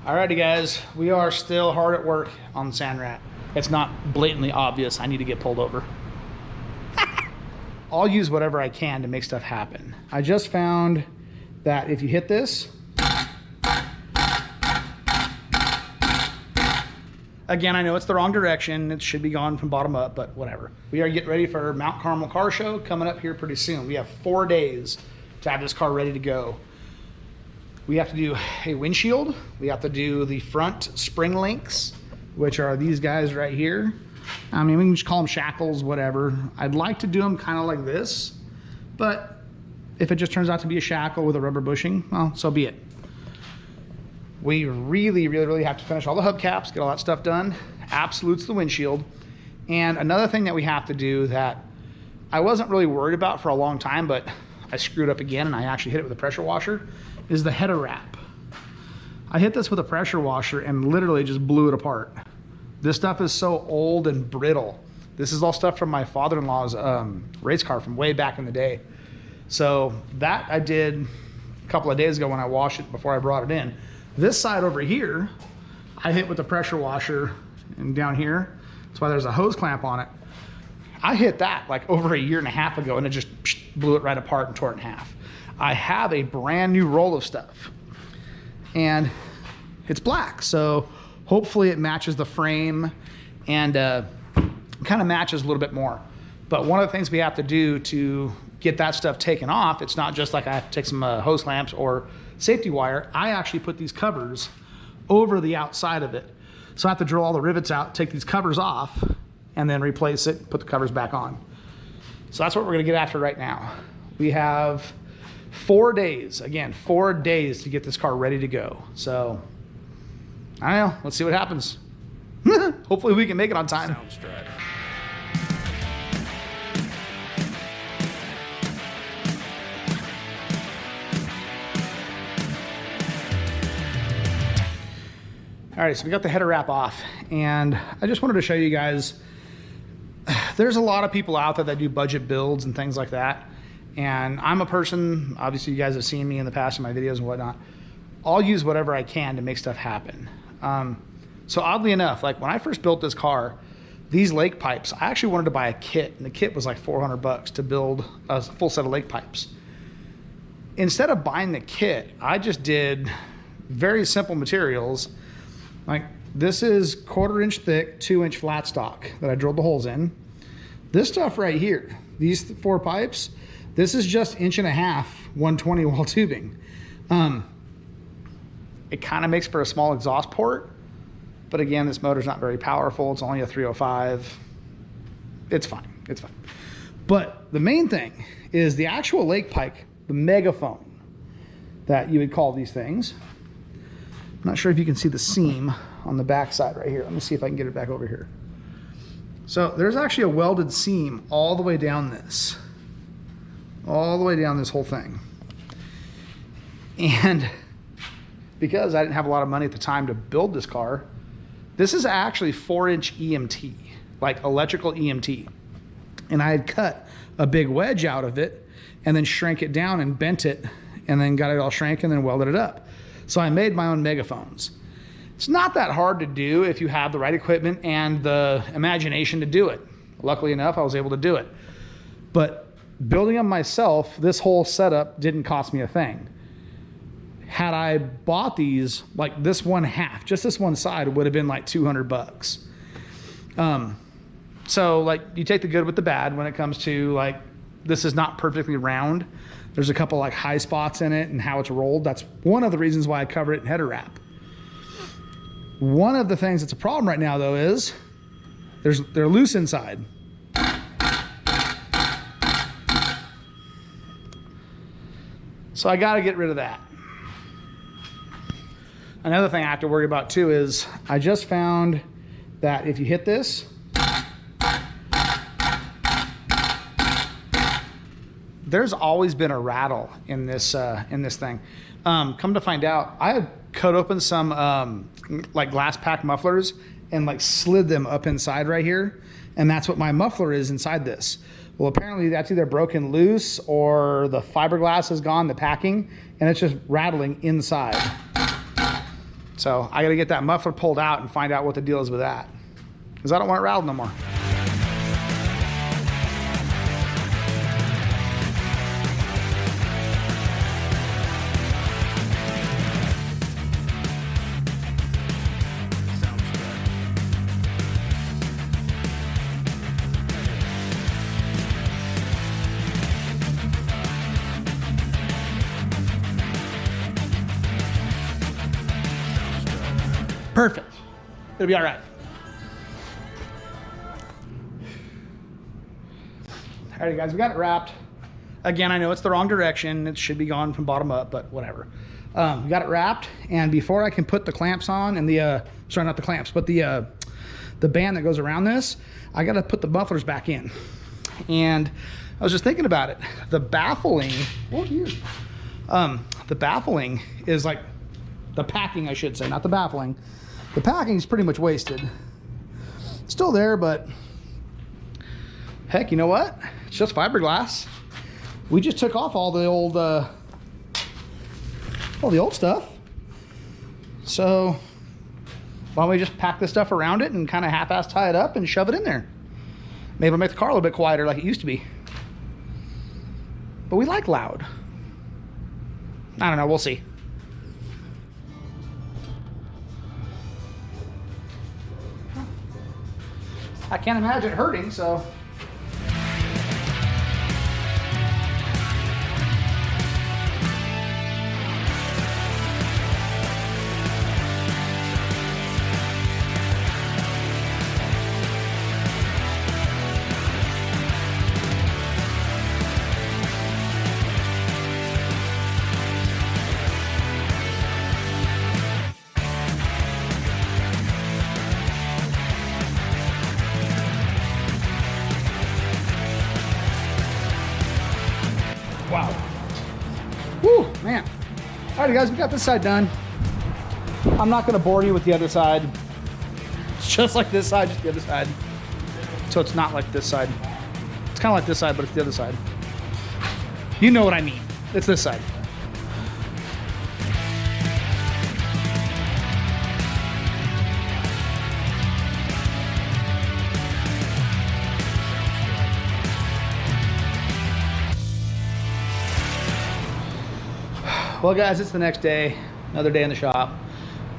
Alrighty guys, we are still hard at work on the sand rat. It's not blatantly obvious I need to get pulled over. I'll use whatever I can to make stuff happen. I just found that if you hit this, again, I know it's the wrong direction. It should be gone from bottom up, but whatever. We are getting ready for Mt Carmel car show coming up here pretty soon. We have 4 days to have this car ready to go. We have to do a windshield. We have to do the front spring links, which are these guys right here. I mean, we can just call them shackles, whatever. I'd like to do them kind of like this, but if it just turns out to be a shackle with a rubber bushing, well, so be it. We really have to finish all the hubcaps, get all that stuff done. Absolutes the windshield. And another thing that we have to do that I wasn't really worried about for a long time, but I screwed up again and I actually hit it with a pressure washer, is the header wrap. I hit this with a pressure washer and literally just blew it apart. This stuff is so old and brittle. This is all stuff from my father-in-law's race car from way back in the day. So that I did a couple of days ago when I washed it before I brought it in. This side over here, I hit with the pressure washer, and down here, that's why there's a hose clamp on it. I hit that like over 1.5 years ago and it just blew it right apart and tore it in half. I have a brand new roll of stuff and it's black, so hopefully it matches the frame and kind of matches a little bit more. But one of the things we have to do to get that stuff taken off, it's not just like I have to take some hose clamps or safety wire. I actually put these covers over the outside of it. So I have to drill all the rivets out, take these covers off, and then replace it, put the covers back on. So that's what we're gonna get after right now. We have 4 days, again, 4 days to get this car ready to go. So, I don't know, let's see what happens. Hopefully we can make it on time. Soundstripe. All right, so we got the header wrap off, and I just wanted to show you guys, there's a lot of people out there that do budget builds and things like that. And I'm a person, obviously you guys have seen me in the past in my videos and whatnot. I'll use whatever I can to make stuff happen. So oddly enough, like when I first built this car, these lake pipes, I actually wanted to buy a kit, and the kit was like 400 bucks to build a full set of lake pipes. Instead of buying the kit, I just did very simple materials. Like this is 1/4 inch thick, 2 inch flat stock that I drilled the holes in. This stuff right here, these 4 pipes, this is just 1.5 inches, 120 wall tubing. It kind of makes for a small exhaust port, but again, this motor's not very powerful. It's only a 305. It's fine, it's fine. But the main thing is the actual lake pipe, the megaphone that you would call these things. I'm not sure if you can see the seam on the back side right here. Let me see if I can get it back over here. So there's actually a welded seam all the way down this. All the way down this whole thing. And because I didn't have a lot of money at the time to build this car, this is actually 4-inch EMT, like electrical EMT. And I had cut a big wedge out of it and then shrank it down and bent it and then got it all shrank and then welded it up. So I made my own megaphones. It's not that hard to do if you have the right equipment and the imagination to do it. Luckily enough, I was able to do it. But building them myself, this whole setup didn't cost me a thing. Had I bought these, like this one half, just this one side would have been like 200 bucks. So like you take the good with the bad when it comes to like, this is not perfectly round. There's a couple like high spots in it and how it's rolled. That's one of the reasons why I cover it in header wrap. One of the things that's a problem right now though is they're loose inside. So I got to get rid of that. Another thing I have to worry about too is I just found that if you hit this, there's always been a rattle in this thing. Come to find out, I had cut open some like glass pack mufflers and like slid them up inside right here, and that's what my muffler is inside this. Well, apparently that's either broken loose or the fiberglass is gone, the packing, and it's just rattling inside. So I got to get that muffler pulled out and find out what the deal is with that, because I don't want it rattled no more. Perfect. It'll be all right. All right, guys, we got it wrapped. Again, I know it's the wrong direction. It should be gone from bottom up, but whatever. We got it wrapped, and before I can put the clamps on and the, sorry, not the clamps, but the band that goes around this, I got to put the mufflers back in. And I was just thinking about it. The baffling, the baffling is like, the packing, I should say, not the baffling. The packing is pretty much wasted. It's still there, but heck, you know what? It's just fiberglass. We just took off all the old stuff. So why don't we just pack this stuff around it and kind of half-ass tie it up and shove it in there? Maybe it'll make the car a little bit quieter like it used to be. But we like loud. I don't know, we'll see. I can't imagine it hurting, so. Wow. Woo, man. All right, guys, we got this side done. I'm not going to bore you with the other side. It's just like this side, just the other side. So it's not like this side. It's kind of like this side, but it's the other side. You know what I mean. It's this side. Well, guys, it's the next day, another day in the shop.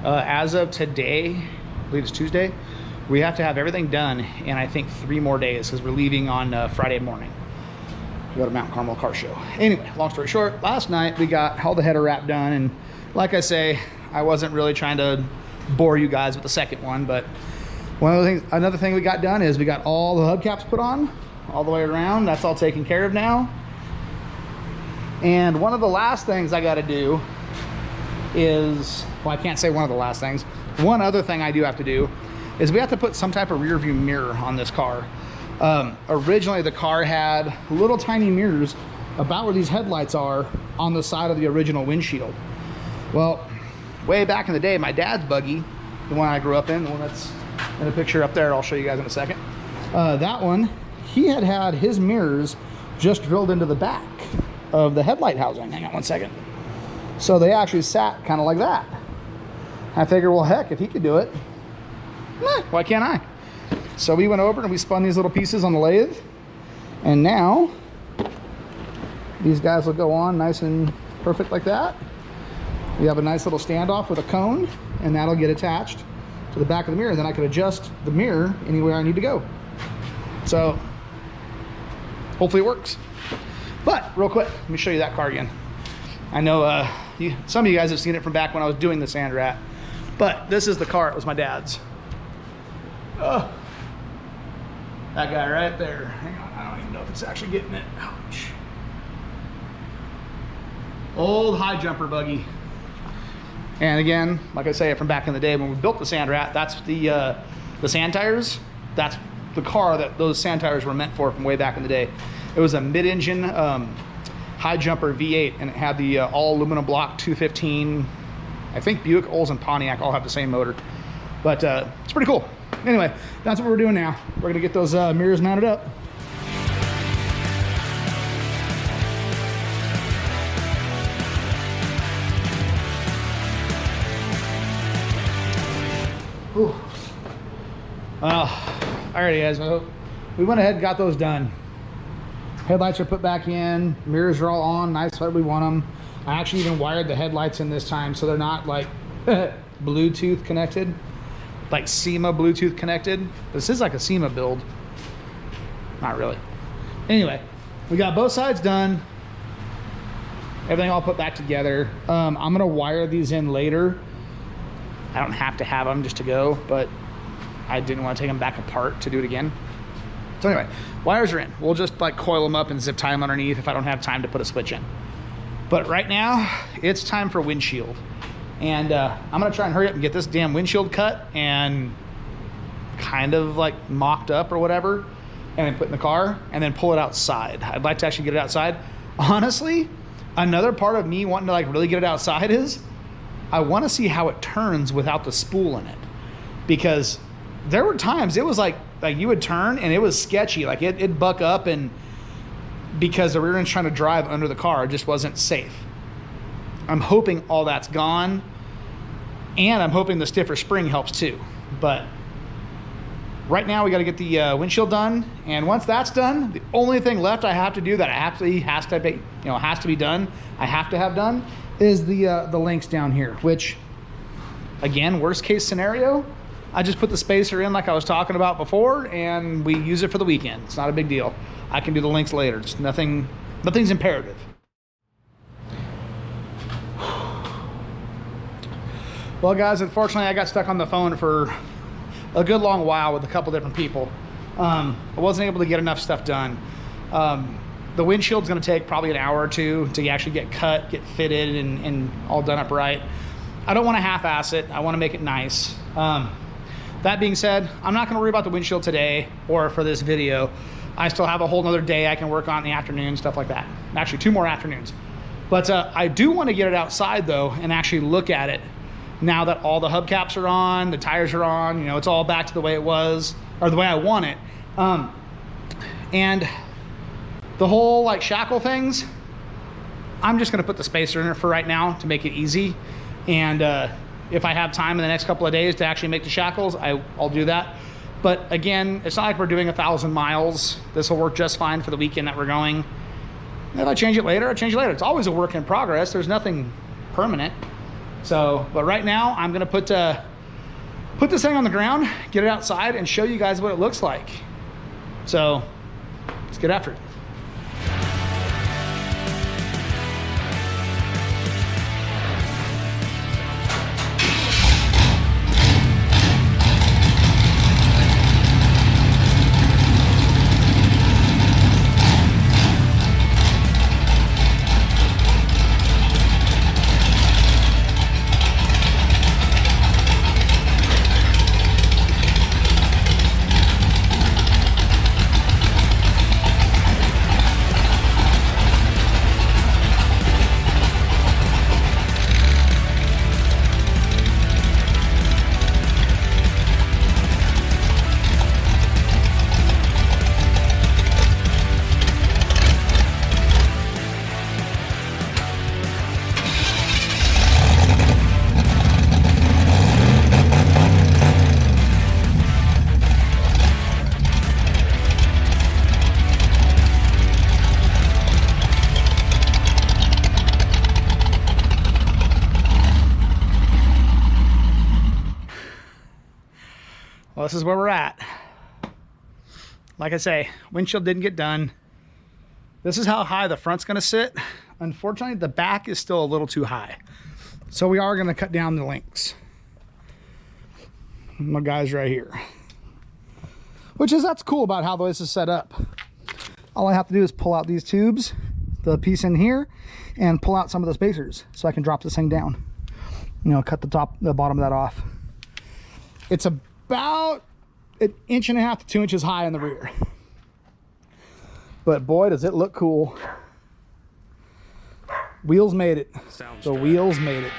As of today, I believe it's Tuesday, we have to have everything done in, I think, 3 more days, because we're leaving on Friday morning to go to Mt Carmel car show. Anyway, long story short, last night we got all the header wrap done, and like I say, I wasn't really trying to bore you guys with the second one, but another thing we got done is we got all the hubcaps put on all the way around. That's all taken care of now. And one of the last things I got to do is, well, I can't say one of the last things. One other thing I do have to do is we have to put some type of rear view mirror on this car. Originally, the car had little tiny mirrors about where these headlights are on the side of the original windshield. Well, way back in the day, my dad's buggy, the one I grew up in, the one that's in the picture up there, I'll show you guys in a second. That one, he had his mirrors just drilled into the back of the headlight housing. Hang on one second. So they actually sat kind of like that. I figured, well, heck, if he could do it, why can't I? So we went over and we spun these little pieces on the lathe, and now these guys will go on nice and perfect like that. We have a nice little standoff with a cone, and that'll get attached to the back of the mirror. Then I can adjust the mirror anywhere I need to go. So hopefully it works. But real quick, let me show you that car again. I know some of you guys have seen it from back when I was doing the sand rat, but this is the car. It was my dad's. Oh, that guy right there. Hang on, I don't even know if it's actually getting it. Ouch. Old high jumper buggy. And again, like I say, from back in the day when we built the sand rat, that's the sand tires. That's the car that those sand tires were meant for from way back in the day. It was a mid-engine high jumper V8, and it had the all aluminum block 215. I think Buick, Olds, and Pontiac all have the same motor, but it's pretty cool. Anyway, that's what we're doing now. We're gonna get those mirrors mounted up. Whew. Alrighty guys, well, we went ahead and got those done. Headlights are put back in, mirrors are all on, nice like we want them. I actually even wired the headlights in this time so they're not like Bluetooth connected, like SEMA Bluetooth connected. This is like a SEMA build. Not really. Anyway, we got both sides done. Everything all put back together. I'm gonna wire these in later. I don't have to have them just to go, but I didn't want to take them back apart to do it again. So anyway, wires are in. We'll just like coil them up and zip tie them underneath if I don't have time to put a switch in. But right now, it's time for windshield. And I'm gonna try and hurry up and get this damn windshield cut and kind of like mocked up or whatever, and then put in the car and then pull it outside. I'd like to actually get it outside. Honestly, another part of me wanting to like really get it outside is I want to see how it turns without the spool in it, because there were times it was like you would turn and it was sketchy, like it'd buck up, and because the rear end's trying to drive under the car, it just wasn't safe. I'm hoping all that's gone, and I'm hoping the stiffer spring helps too. But right now we got to get the windshield done, and once that's done, the only thing left I have to do that absolutely has to be, has to be done, I have to have done, is the links down here, which again, worst case scenario, I just put the spacer in like I was talking about before and we use it for the weekend. It's not a big deal. I can do the links later. It's nothing's imperative. Well guys, unfortunately I got stuck on the phone for a good long while with a couple different people. I wasn't able to get enough stuff done. The windshield's gonna take probably an hour or two to actually get cut, get fitted, and all done up right. I don't wanna half-ass it. I wanna make it nice. That being said, I'm not gonna worry about the windshield today or for this video. I still have a whole nother day I can work on in the afternoon, stuff like that. Actually, 2 more afternoons. But I do wanna get it outside though and actually look at it now that all the hubcaps are on, the tires are on, it's all back to the way it was, or the way I want it. And the whole like shackle things, I'm just gonna put the spacer in it for right now to make it easy. And if I have time in the next couple of days to actually make the shackles, I'll do that. But again, it's not like we're doing 1,000 miles. This will work just fine for the weekend that we're going. If I change it later, I change it later. It's always a work in progress. There's nothing permanent. So, but right now I'm gonna put this thing on the ground, get it outside, and show you guys what it looks like. So let's get after it. Well, this is where we're at. Like I say, windshield didn't get done. This is how high the front's gonna sit. Unfortunately, the back is still a little too high. So we are gonna cut down the links. My guy's right here. That's cool about how this is set up. All I have to do is pull out these tubes, the piece in here, and pull out some of the spacers so I can drop this thing down. Cut the bottom of that off. It's about 1.5 inches to 2 inches high in the rear. But boy, does it look cool. Wheels made it. The wheels made it.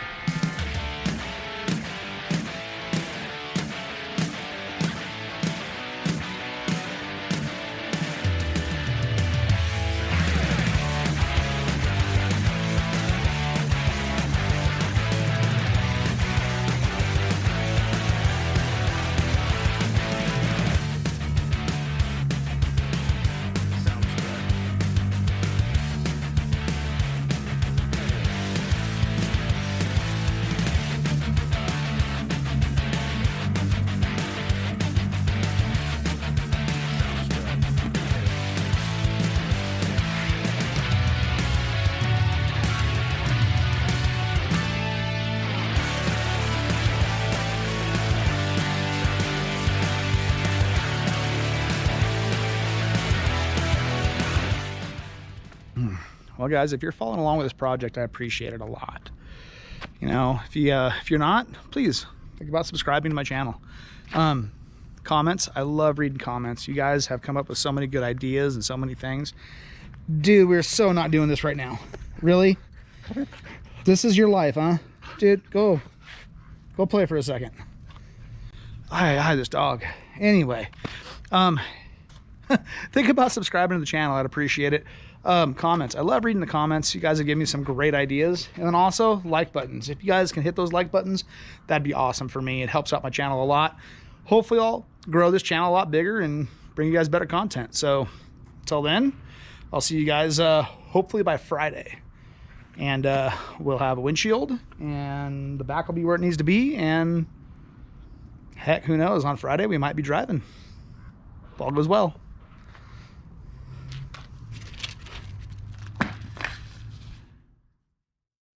Well, guys, if you're following along with this project, I appreciate it a lot. You know, if you're not, please think about subscribing to my channel. Comments, I love reading comments. You guys have come up with so many good ideas and so many things. Dude, we're so not doing this right now. Really? This is your life, huh? Dude, go play for a second. I had this dog. Anyway, think about subscribing to the channel. I'd appreciate it. Comments, I love reading the comments. You guys have given me some great ideas. And then also like buttons. If you guys can hit those like buttons, that'd be awesome for me. It helps out my channel a lot. Hopefully I'll grow this channel a lot bigger and bring you guys better content. So until then, I'll see you guys hopefully by Friday. And we'll have a windshield and the back will be where it needs to be. And heck, who knows, on Friday we might be driving if all goes well.